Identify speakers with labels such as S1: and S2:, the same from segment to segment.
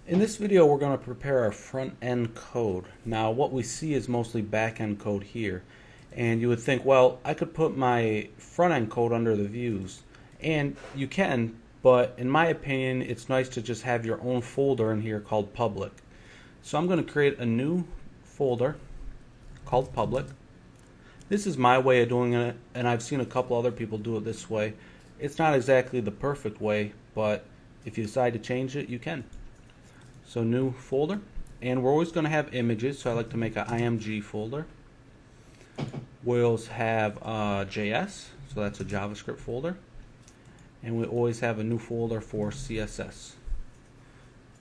S1: In this video we're going to prepare our front end code. Now what we see is mostly back end code here, and you would think, well, I could put my front end code under the views, and you can, but in my opinion it's nice to just have your own folder in here called public. So I'm going to create a new folder called public. This is my way of doing it, and I've seen a couple other people do it this way. It's not exactly the perfect way, but if you decide to change it, you can. So new folder, and we're always going to have images, so I like to make an IMG folder. We'll have JS, so that's a JavaScript folder, and we always have a new folder for CSS,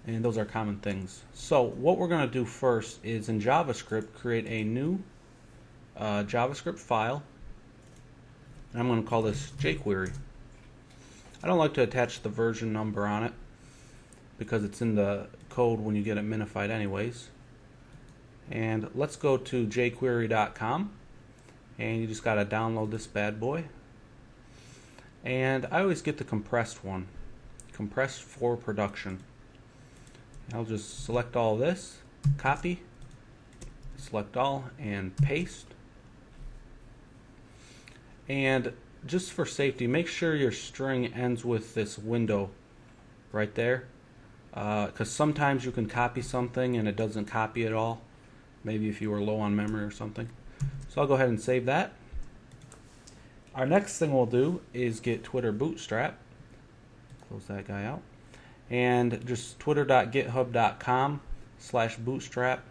S1: and those are common things. So what we're going to do first is in JavaScript create a new JavaScript file, and I'm going to call this jQuery. I don't like to attach the version number on it because it's in the code when you get it minified anyways. And let's go to jQuery.com, and you just got to download this bad boy. And I always get the compressed one, compressed for production. I'll just select all this, copy, select all, and paste. And just for safety, make sure your string ends with this window right there, because sometimes you can copy something and it doesn't copy at all, maybe if you were low on memory or something. So I'll go ahead and save that. Our next thing we'll do is get Twitter Bootstrap, close that guy out, and just twitter.github.com/bootstrap,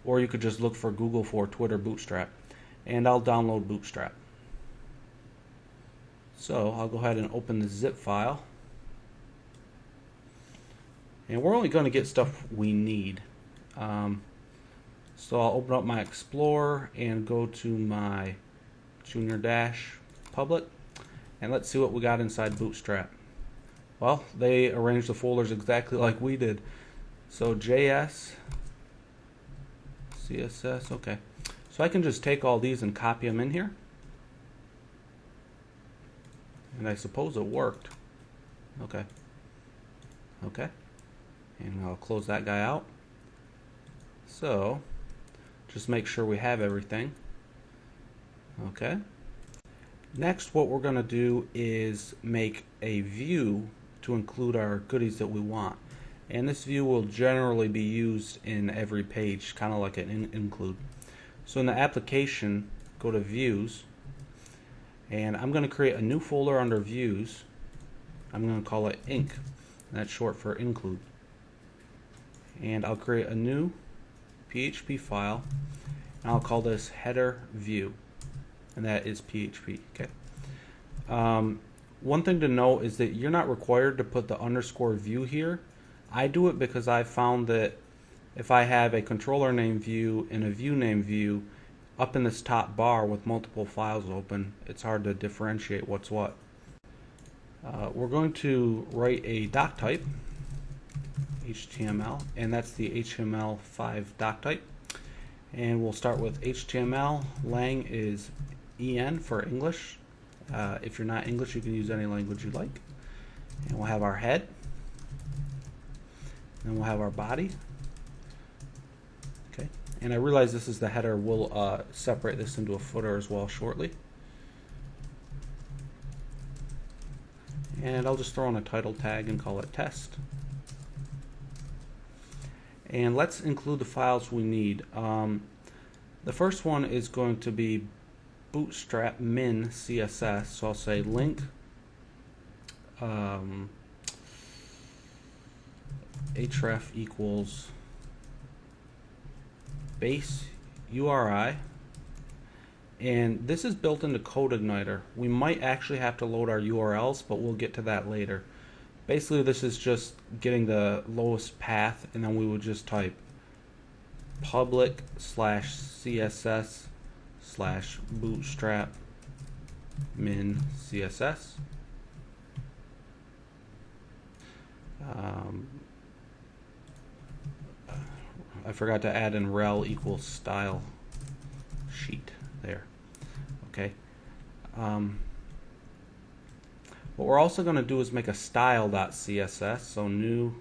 S1: or you could just look for Google for Twitter Bootstrap, and I'll download Bootstrap. So I'll go ahead and open the zip file, and we're only going to get stuff we need. So I'll open up my Explorer and go to my Junior Dash public, and let's see what we got inside Bootstrap. Well, they arranged the folders exactly like we did. So JS, CSS, okay. So I can just take all these and copy them in here. And I suppose it worked. Okay. Okay. And I'll close that guy out. So, just make sure we have everything. Okay. Next, what we're going to do is make a view to include our goodies that we want. And this view will generally be used in every page, kind of like an include. So in the application, go to Views, and I'm going to create a new folder under Views. I'm going to call it Inc. That's short for include. And I'll create a new PHP file, and I'll call this header view, and that is PHP. Okay. One thing to note is that you're not required to put the underscore view here. I do it because I found that if I have a controller name view and a view name view up in this top bar with multiple files open, it's hard to differentiate what's what. We're going to write a doc type, HTML, and that's the HTML5 doc type. And we'll start with HTML. Lang is EN for English. If you're not English, you can use any language you like. And we'll have our head. And we'll have our body. Okay. And I realize this is the header. We'll separate this into a footer as well shortly. And I'll just throw in a title tag and call it test. And let's include the files we need. The first one is going to be Bootstrap min CSS. So I'll say link href equals base URI, and this is built into CodeIgniter. We might actually have to load our URLs, but we'll get to that later. Basically, this is just getting the lowest path, and then we would just type public/css/bootstrap min CSS. I forgot to add in rel equals style sheet there. Okay. What we're also going to do is make a style.css, so new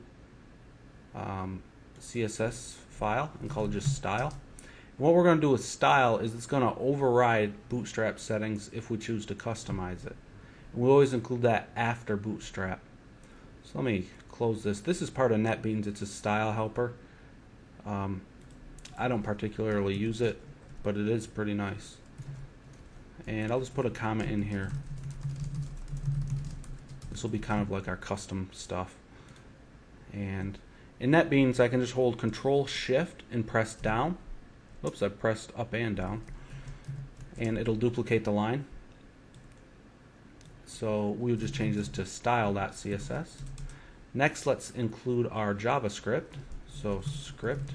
S1: CSS file and call it just style. What we're going to do with style is it's going to override Bootstrap settings if we choose to customize it. And we always include that after Bootstrap. So let me close this. This is part of NetBeans. It's a style helper. I don't particularly use it, but it is pretty nice. And I'll just put a comment in here. This will be kind of like our custom stuff. And in NetBeans, I can just hold Control Shift and press down. Oops, I pressed up and down. And it'll duplicate the line. So we'll just change this to style.css. Next, let's include our JavaScript. So script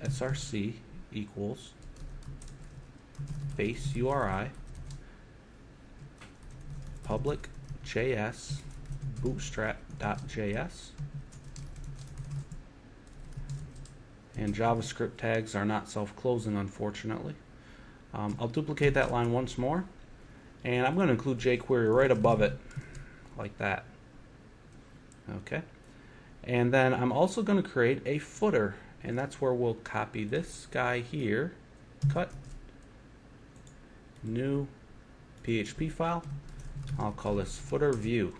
S1: src equals base URI public JS bootstrap.js. And JavaScript tags are not self-closing, unfortunately. I'll duplicate that line once more, and I'm going to include jQuery right above it, like that. Okay. And then I'm also going to create a footer, and that's where we'll copy this guy here, cut, new PHP file. I'll call this footer view.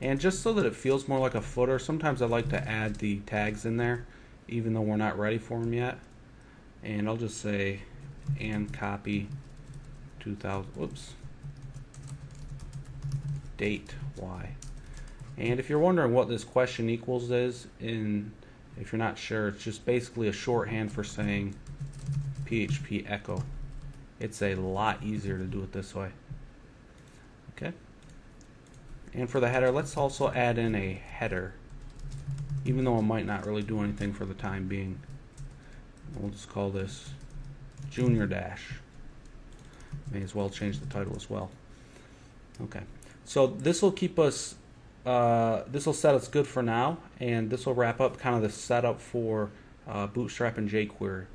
S1: And just so that it feels more like a footer, sometimes I like to add the tags in there, even though we're not ready for them yet. And I'll just say, and copy 2000, whoops, date Y. And if you're wondering what this question equals is, if you're not sure, it's just basically a shorthand for saying PHP echo. It's a lot easier to do it this way. Okay. And for the header, let's also add in a header, even though it might not really do anything for the time being. We'll just call this Junior Dash. May as well change the title as well. Okay, so this will keep us, this will set us good for now, and this will wrap up kind of the setup for Bootstrap and jQuery.